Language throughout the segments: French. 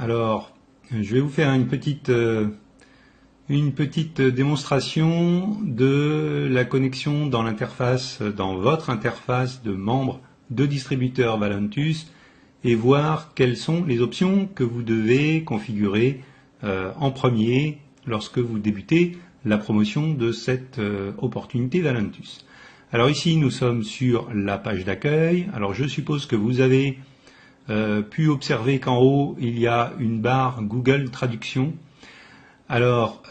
Alors, je vais vous faire une petite démonstration de la connexion dans l'interface, dans votre interface de membre de distributeur Valentus et voir quelles sont les options que vous devez configurer en premier lorsque vous débutez la promotion de cette opportunité Valentus. Alors ici, nous sommes sur la page d'accueil. Alors je suppose que vous avez pu observer qu'en haut, il y a une barre Google Traduction. Alors,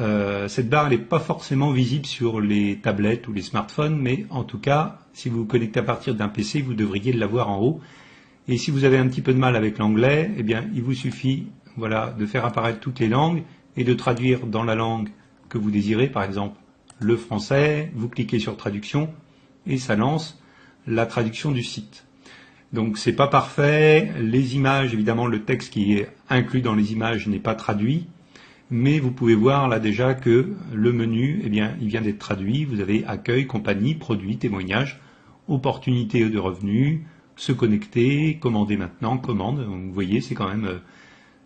cette barre n'est pas forcément visible sur les tablettes ou les smartphones, mais en tout cas, si vous vous connectez à partir d'un PC, vous devriez l'avoir en haut. Et si vous avez un petit peu de mal avec l'anglais, eh bien, il vous suffit de faire apparaître toutes les langues et de traduire dans la langue que vous désirez, par exemple le français, vous cliquez sur Traduction et ça lance la traduction du site. Donc c'est pas parfait, les images, évidemment le texte qui est inclus dans les images n'est pas traduit, mais vous pouvez voir là déjà que le menu, eh bien, il vient d'être traduit, vous avez accueil, compagnie, produits, témoignages, opportunités de revenus, se connecter, commander maintenant, commande, donc vous voyez c'est quand même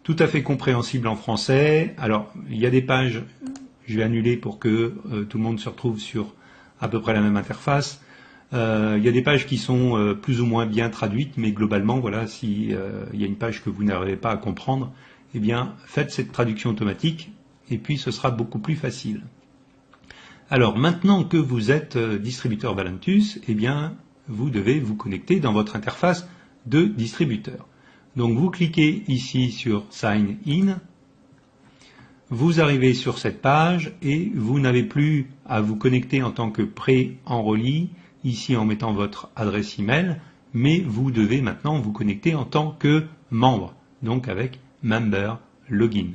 tout à fait compréhensible en français. Alors il y a des pages, je vais annuler pour que tout le monde se retrouve sur à peu près la même interface. Il y a des pages qui sont plus ou moins bien traduites, mais globalement, voilà, si il y a une page que vous n'arrivez pas à comprendre, eh bien, faites cette traduction automatique, et puis ce sera beaucoup plus facile. Alors, maintenant que vous êtes distributeur Valentus, eh bien, vous devez vous connecter dans votre interface de distributeur. Donc, vous cliquez ici sur Sign In, vous arrivez sur cette page, et vous n'avez plus à vous connecter en tant que pré-enrôli, ici en mettant votre adresse email, mais vous devez maintenant vous connecter en tant que membre, donc avec Member Login.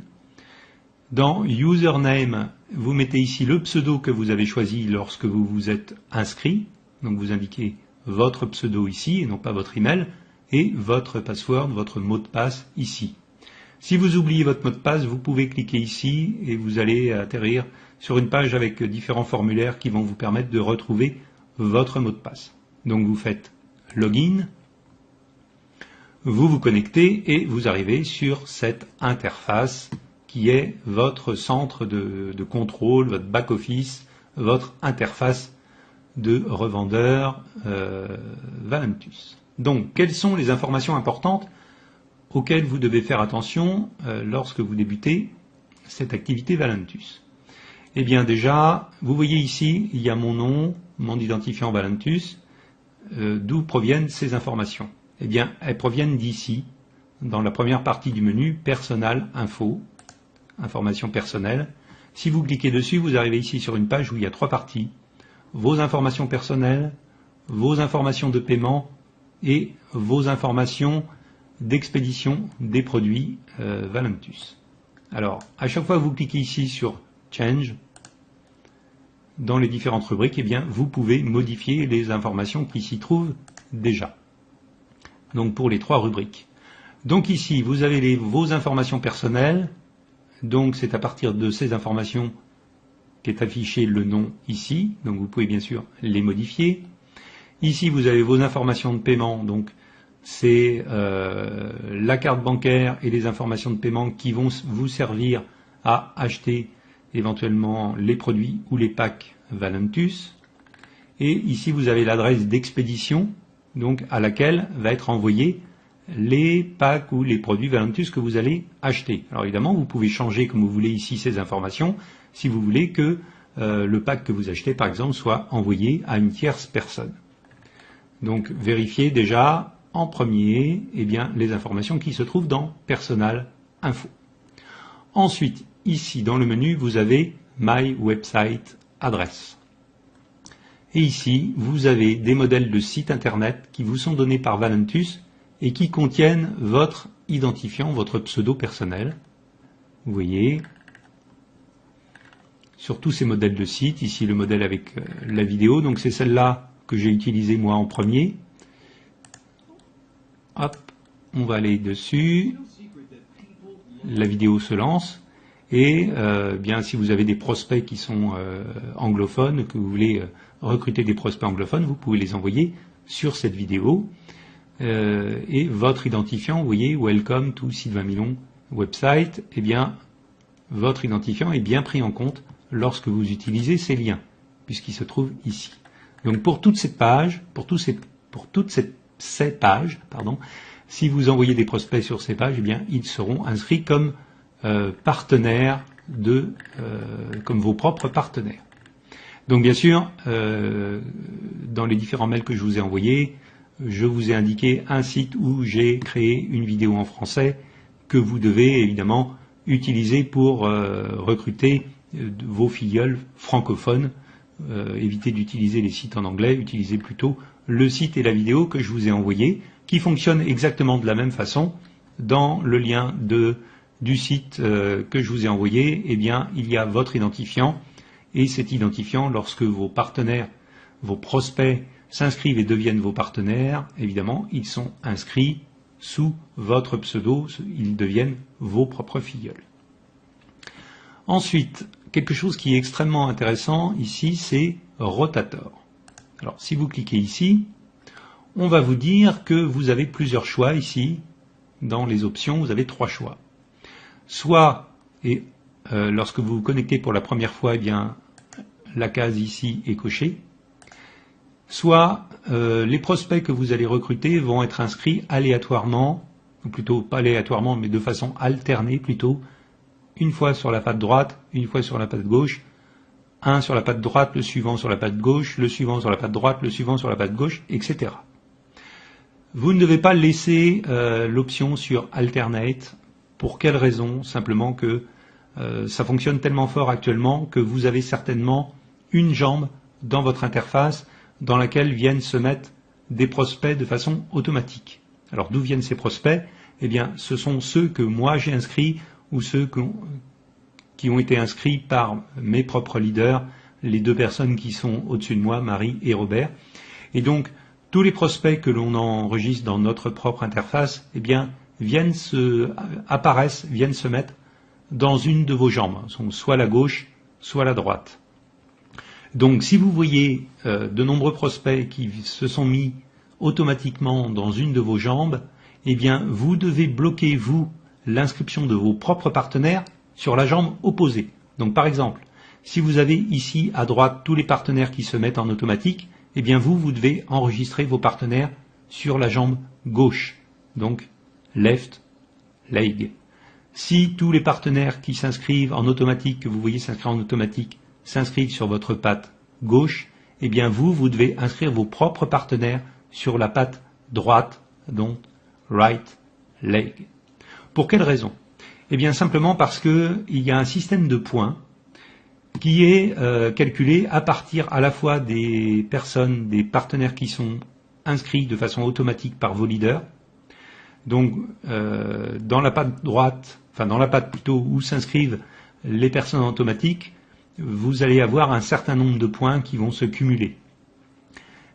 Dans Username, vous mettez ici le pseudo que vous avez choisi lorsque vous vous êtes inscrit, donc vous indiquez votre pseudo ici et non pas votre email, et votre password, votre mot de passe ici. Si vous oubliez votre mot de passe, vous pouvez cliquer ici et vous allez atterrir sur une page avec différents formulaires qui vont vous permettre de retrouver votre mot de passe. Donc vous faites Login, vous vous connectez et vous arrivez sur cette interface qui est votre centre de contrôle, votre back-office, votre interface de revendeur Valentus. Donc, quelles sont les informations importantes auxquelles vous devez faire attention lorsque vous débutez cette activité Valentus? Eh bien déjà, vous voyez ici, il y a mon nom, mon identifiant Valentus. D'où proviennent ces informations? Eh bien, elles proviennent d'ici, dans la première partie du menu, Personal Info, informations personnelles. Si vous cliquez dessus, vous arrivez ici sur une page où il y a trois parties. Vos informations personnelles, vos informations de paiement et vos informations d'expédition des produits Valentus. Alors, à chaque fois que vous cliquez ici sur Change, dans les différentes rubriques, eh bien, vous pouvez modifier les informations qui s'y trouvent déjà. Donc pour les trois rubriques. Donc ici, vous avez vos informations personnelles. Donc c'est à partir de ces informations qu'est affiché le nom ici. Donc vous pouvez bien sûr les modifier. Ici, vous avez vos informations de paiement. Donc c'est la carte bancaire et les informations de paiement qui vont vous servir à acheter éventuellement les produits ou les packs Valentus. Et ici, vous avez l'adresse d'expédition, donc à laquelle va être envoyé les packs ou les produits Valentus que vous allez acheter. Alors évidemment, vous pouvez changer comme vous voulez ici ces informations, si vous voulez que le pack que vous achetez, par exemple, soit envoyé à une tierce personne. Donc vérifiez déjà en premier les informations qui se trouvent dans Personal Info. Ensuite, ici dans le menu, vous avez My Website Address. Et ici, vous avez des modèles de sites internet qui vous sont donnés par Valentus et qui contiennent votre identifiant, votre pseudo personnel. Vous voyez, sur tous ces modèles de sites, ici le modèle avec la vidéo, donc c'est celle-là que j'ai utilisée moi en premier. Hop, on va aller dessus. La vidéo se lance. Et bien si vous avez des prospects qui sont anglophones, que vous voulez recruter des prospects anglophones, vous pouvez les envoyer sur cette vidéo. Et votre identifiant, vous voyez, Welcome to Sylvain Milon, website, eh bien, votre identifiant est bien pris en compte lorsque vous utilisez ces liens, puisqu'il se trouve ici. Donc pour toutes ces pages, pour toutes ces pages, si vous envoyez des prospects sur ces pages, eh bien, ils seront inscrits comme partenaires comme vos propres partenaires. Donc bien sûr, dans les différents mails que je vous ai envoyés, je vous ai indiqué un site où j'ai créé une vidéo en français que vous devez évidemment utiliser pour recruter vos filleuls francophones. Évitez d'utiliser les sites en anglais, utilisez plutôt le site et la vidéo que je vous ai envoyé, qui fonctionne exactement de la même façon. Dans le lien du site que je vous ai envoyé, eh bien, il y a votre identifiant, et cet identifiant, lorsque vos partenaires, vos prospects s'inscrivent et deviennent vos partenaires, évidemment, ils sont inscrits sous votre pseudo, ils deviennent vos propres filleuls. Ensuite, quelque chose qui est extrêmement intéressant ici, c'est Rotator. Alors, si vous cliquez ici, on va vous dire que vous avez plusieurs choix ici. Dans les options, vous avez 3 choix. Soit, lorsque vous vous connectez pour la première fois, eh bien, la case ici est cochée. Soit, les prospects que vous allez recruter vont être inscrits aléatoirement, ou plutôt pas aléatoirement, mais de façon alternée plutôt, une fois sur la patte droite, une fois sur la patte gauche, un sur la patte droite, le suivant sur la patte gauche, le suivant sur la patte droite, le suivant sur la patte gauche, etc. Vous ne devez pas laisser l'option sur Alternate. Pour quelle raison? Simplement que ça fonctionne tellement fort actuellement que vous avez certainement une jambe dans votre interface dans laquelle viennent se mettre des prospects de façon automatique. Alors d'où viennent ces prospects? Eh bien, ce sont ceux que moi j'ai inscrits ou ceux qui ont été inscrits par mes propres leaders, les 2 personnes qui sont au-dessus de moi, Marie et Robert. Et donc, tous les prospects que l'on enregistre dans notre propre interface, eh bien, viennent se mettre dans une de vos jambes, soit la gauche, soit la droite. Donc, si vous voyez de nombreux prospects qui se sont mis automatiquement dans une de vos jambes, eh bien, vous devez bloquer, vous, l'inscription de vos propres partenaires sur la jambe opposée. Donc, par exemple, si vous avez ici à droite tous les partenaires qui se mettent en automatique, eh bien, vous devez enregistrer vos partenaires sur la jambe gauche. Donc, left leg. Si tous les partenaires qui s'inscrivent en automatique, que vous voyez s'inscrire en automatique, s'inscrivent sur votre patte gauche, eh bien vous devez inscrire vos propres partenaires sur la patte droite, donc right leg. Pour quelle raison? Eh bien simplement parce qu'il y a un système de points qui est calculé à partir à la fois des personnes, des partenaires qui sont inscrits de façon automatique par vos leaders. Donc dans la patte droite, enfin dans la patte plutôt où s'inscrivent les personnes automatiques, vous allez avoir un certain nombre de points qui vont se cumuler.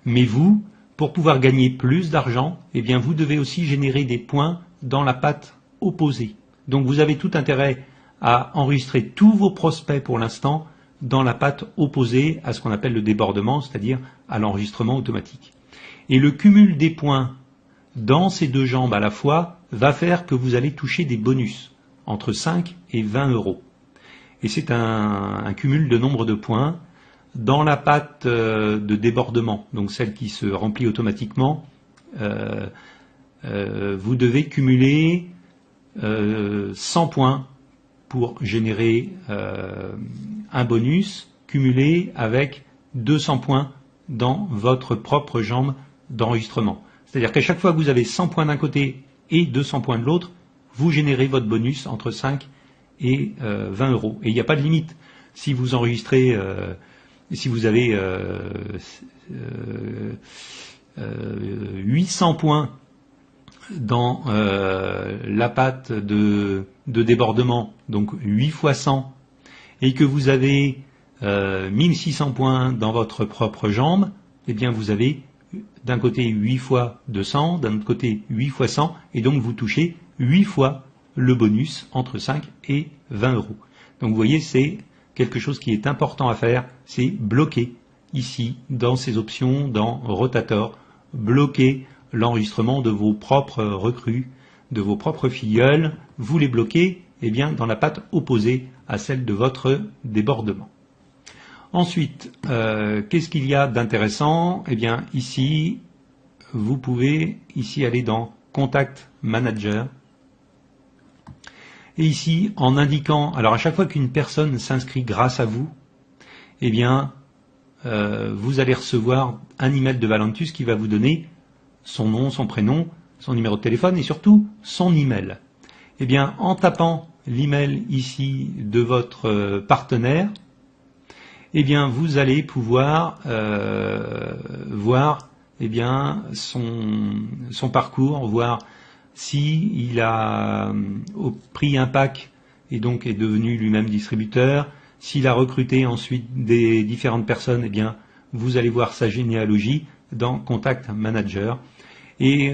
Mais vous, pour pouvoir gagner plus d'argent, eh bien vous devez aussi générer des points dans la patte opposée. Donc vous avez tout intérêt à enregistrer tous vos prospects pour l'instant dans la patte opposée à ce qu'on appelle le débordement, c'est-à-dire à l'enregistrement automatique. Et le cumul des points dans ces 2 jambes à la fois va faire que vous allez toucher des bonus entre 5 et 20 euros. Et c'est un cumul de nombre de points. Dans la patte de débordement, donc celle qui se remplit automatiquement, vous devez cumuler 100 points pour générer un bonus cumulé avec 200 points dans votre propre jambe d'enregistrement. C'est-à-dire qu'à chaque fois que vous avez 100 points d'un côté et 200 points de l'autre, vous générez votre bonus entre 5 et 20 euros. Et il n'y a pas de limite. Si vous enregistrez, si vous avez 800 points dans la patte de débordement, donc 8 fois 100, et que vous avez 1600 points dans votre propre jambe, eh bien vous avez d'un côté 8 fois 200, d'un autre côté 8 fois 100, et donc vous touchez 8 fois le bonus entre 5 et 20 euros. Donc vous voyez, c'est quelque chose qui est important à faire, c'est bloquer ici, dans ces options, dans Rotator, bloquer l'enregistrement de vos propres recrues de vos propres filleuls, vous les bloquez dans la patte opposée à celle de votre débordement. Ensuite, qu'est-ce qu'il y a d'intéressant? Ici, vous pouvez aller dans Contact Manager. Et ici, en indiquant, alors à chaque fois qu'une personne s'inscrit grâce à vous, vous allez recevoir un email de Valentus qui va vous donner son nom, son prénom, son numéro de téléphone et surtout son email. En tapant l'email ici de votre partenaire, vous allez pouvoir voir son parcours, voir s'il a pris un pack et donc est devenu lui-même distributeur, s'il a recruté ensuite des différentes personnes, vous allez voir sa généalogie dans Contact Manager. Et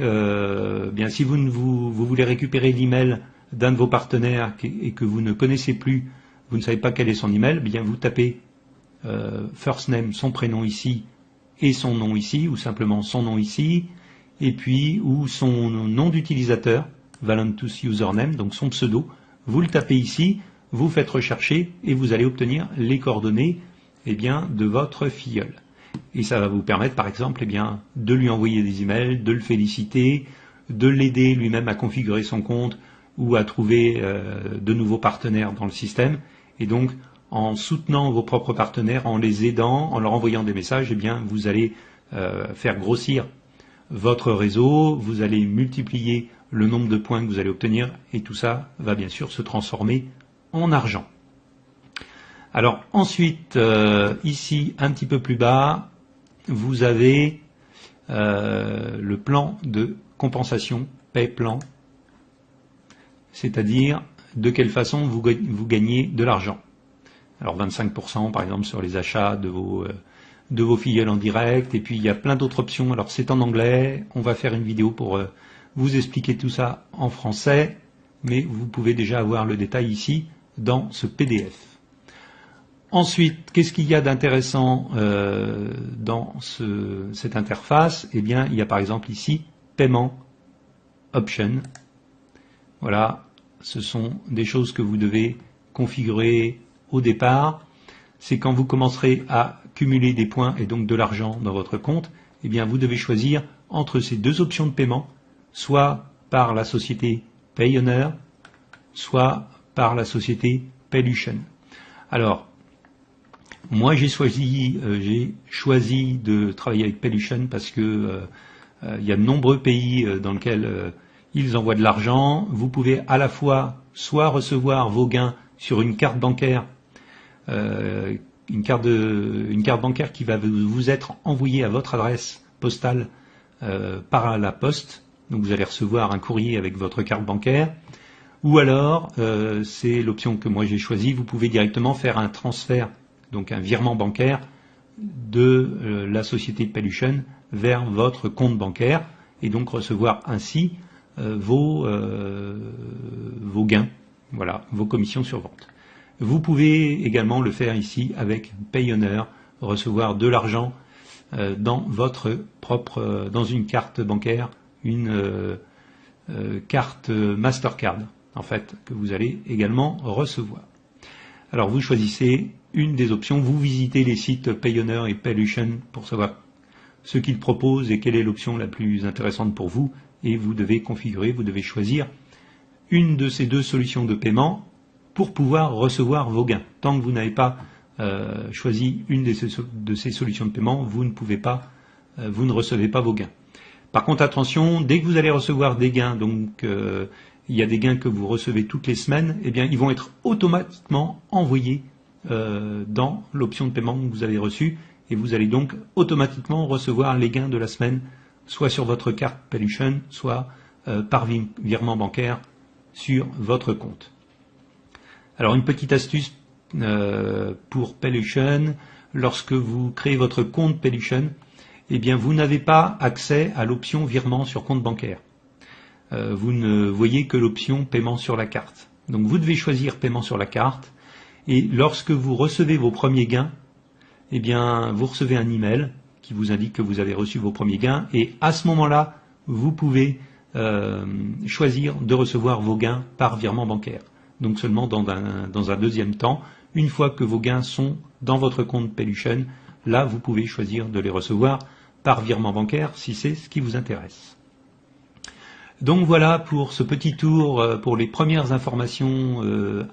si vous voulez récupérer l'email d'un de vos partenaires et que vous ne connaissez plus, vous ne savez pas quel est son email, vous tapez first name, son prénom ici, et son nom ici, ou simplement son nom ici, et puis ou son nom d'utilisateur, Valentus username, donc son pseudo, vous le tapez ici, vous faites rechercher et vous allez obtenir les coordonnées de votre filleul. Et ça va vous permettre par exemple de lui envoyer des emails, de le féliciter, de l'aider lui-même à configurer son compte ou à trouver de nouveaux partenaires dans le système. Et donc en soutenant vos propres partenaires, en les aidant, en leur envoyant des messages, vous allez faire grossir votre réseau, vous allez multiplier le nombre de points que vous allez obtenir et tout ça va bien sûr se transformer en argent. Alors ensuite, ici un petit peu plus bas, vous avez le plan de compensation, pay plan, c'est-à-dire de quelle façon vous gagnez de l'argent. Alors 25% par exemple sur les achats de vos filleuls en direct, et puis il y a plein d'autres options. Alors c'est en anglais, on va faire une vidéo pour vous expliquer tout ça en français, mais vous pouvez déjà avoir le détail ici dans ce PDF. Ensuite, qu'est-ce qu'il y a d'intéressant dans cette interface? Il y a par exemple ici Paiement Option. Voilà, ce sont des choses que vous devez configurer au départ. C'est quand vous commencerez à cumuler des points et donc de l'argent dans votre compte, vous devez choisir entre ces deux options de paiement, soit par la société Payoneer, soit par la société Palution. Alors, moi j'ai choisi de travailler avec Palution parce que il y a de nombreux pays dans lesquels ils envoient de l'argent. Vous pouvez à la fois soit recevoir vos gains sur une carte bancaire, une carte bancaire qui va vous être envoyée à votre adresse postale par la poste. Donc vous allez recevoir un courrier avec votre carte bancaire. Ou alors, c'est l'option que moi j'ai choisie, vous pouvez directement faire un transfert, donc un virement bancaire de la société Palution vers votre compte bancaire et donc recevoir ainsi vos gains, voilà, vos commissions sur vente. Vous pouvez également le faire ici avec Payoneer, recevoir de l'argent dans dans une carte bancaire, une carte Mastercard, en fait, que vous allez également recevoir. Alors vous choisissez une des options, vous visitez les sites Payoneer et Palution pour savoir ce qu'ils proposent et quelle est l'option la plus intéressante pour vous, et vous devez configurer, vous devez choisir une de ces deux solutions de paiement pour pouvoir recevoir vos gains. Tant que vous n'avez pas choisi une de ces solutions de paiement, vous ne recevez pas vos gains. Par contre, attention, dès que vous allez recevoir des gains, donc il y a des gains que vous recevez toutes les semaines, ils vont être automatiquement envoyés dans l'option de paiement que vous avez reçue, et vous allez donc automatiquement recevoir les gains de la semaine, soit sur votre carte Palution, soit par virement bancaire sur votre compte. Alors une petite astuce pour Palution, lorsque vous créez votre compte Palution, vous n'avez pas accès à l'option virement sur compte bancaire. Vous ne voyez que l'option paiement sur la carte. Donc vous devez choisir paiement sur la carte, et lorsque vous recevez vos premiers gains, vous recevez un email qui vous indique que vous avez reçu vos premiers gains, et à ce moment-là, vous pouvez choisir de recevoir vos gains par virement bancaire. Donc seulement dans un deuxième temps, une fois que vos gains sont dans votre compte Pelution, là vous pouvez choisir de les recevoir par virement bancaire si c'est ce qui vous intéresse. Donc voilà pour ce petit tour, pour les premières informations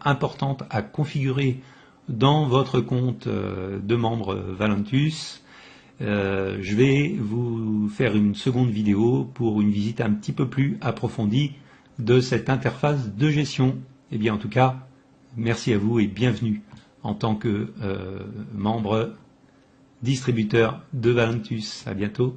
importantes à configurer dans votre compte de membre Valentus. Je vais vous faire une seconde vidéo pour une visite un petit peu plus approfondie de cette interface de gestion. Et bien en tout cas, merci à vous et bienvenue en tant que membre distributeur de Valentus. À bientôt.